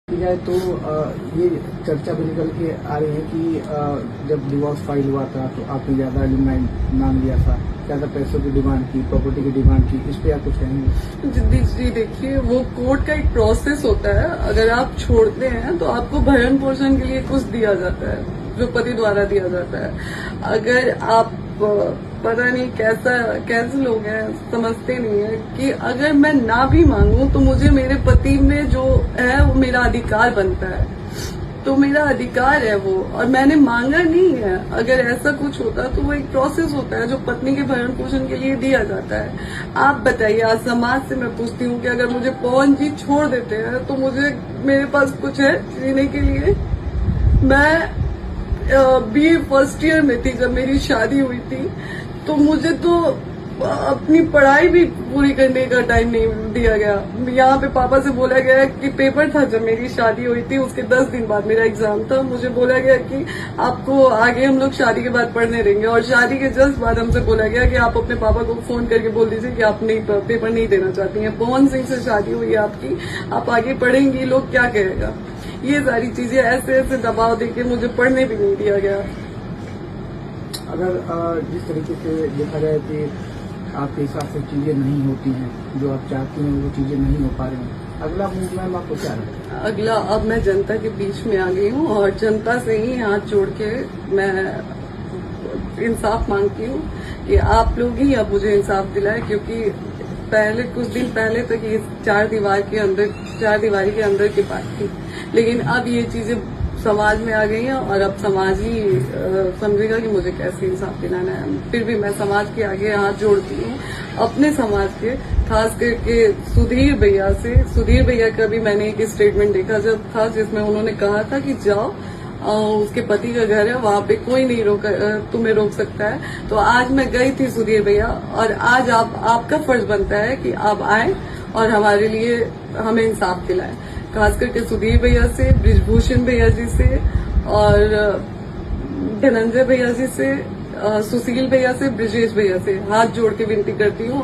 जाए तो ये चर्चा भी निकल के आ रही है कि जब डिवोर्स फाइल हुआ था तो आपने ज्यादा डिमांड मांग लिया था, ज्यादा पैसों की डिमांड की, प्रॉपर्टी की डिमांड की। इस पे आप कुछ कहेंगे? जी देखिए, वो कोर्ट का एक प्रोसेस होता है। अगर आप छोड़ते हैं तो आपको भरण पोषण के लिए कुछ दिया जाता है जो पति द्वारा दिया जाता है। अगर आप पता नहीं कैसे लोग हैं, समझते नहीं है कि अगर मैं ना भी मांगूं तो मुझे मेरे पति में जो है वो मेरा अधिकार बनता है, तो मेरा अधिकार है वो, और मैंने मांगा नहीं है। अगर ऐसा कुछ होता तो वो एक प्रोसेस होता है जो पत्नी के भरण पोषण के लिए दिया जाता है। आप बताइए, आज समाज से मैं पूछती हूँ कि अगर मुझे पवन जी छोड़ देते हैं तो मुझे मेरे पास कुछ है जीने के लिए? मैं बीए फर्स्ट ईयर में थी जब मेरी शादी हुई थी, तो मुझे तो अपनी पढ़ाई भी पूरी करने का टाइम नहीं दिया गया। यहाँ पे पापा से बोला गया कि पेपर था जब मेरी शादी हुई थी, उसके 10 दिन बाद मेरा एग्जाम था। मुझे बोला गया कि आपको आगे हम लोग शादी के बाद पढ़ने देंगे, और शादी के जस्ट बाद हमसे बोला गया कि आप अपने पापा को फोन करके बोल दीजिए कि आप नहीं पेपर नहीं देना चाहती हैं। पवन सिंह से शादी हुई है आपकी, आप आगे पढ़ेंगी, लोग क्या कहेगा? ये सारी चीजें ऐसे दबाव देके मुझे पढ़ने भी नहीं दिया गया। अगर जिस तरीके से देखा जाए कि आपके हिसाब से चीजें नहीं होती हैं, जो आप चाहती हैं वो चीजें नहीं हो पा रही हैं, अगला मूव मैम आपको क्या है? अगला, अब मैं जनता के बीच में आ गई हूँ और जनता से ही हाथ जोड़ के मैं इंसाफ मांगती हूँ कि आप लोग ही अब मुझे इंसाफ दिलाए, क्योंकि पहले कुछ दिन पहले तक ये चार दीवारी के अंदर की बात थी, लेकिन अब ये चीजें समाज में आ गई हैं और अब समाज ही समझेगा कि मुझे कैसे इंसाफ दिलाना है। फिर भी मैं समाज के आगे हाथ जोड़ती हूँ, अपने समाज के, खास करके सुधीर भैया का भी मैंने एक स्टेटमेंट देखा जब था, जिसमें उन्होंने कहा था कि जाओ, उसके पति का घर है, वहां पे कोई नहीं तुम्हें रोक सकता है। तो आज मैं गई थी सुधीर भैया, और आज आपका फर्ज बनता है कि आप आए और हमारे लिए हमें इंसाफ दिलाएं। खास करके सुधीर भैया से, बृजभूषण भैया जी से, और धनंजय भैया जी से, सुशील भैया से, ब्रिजेश भैया से हाथ जोड़ के विनती करती हूँ।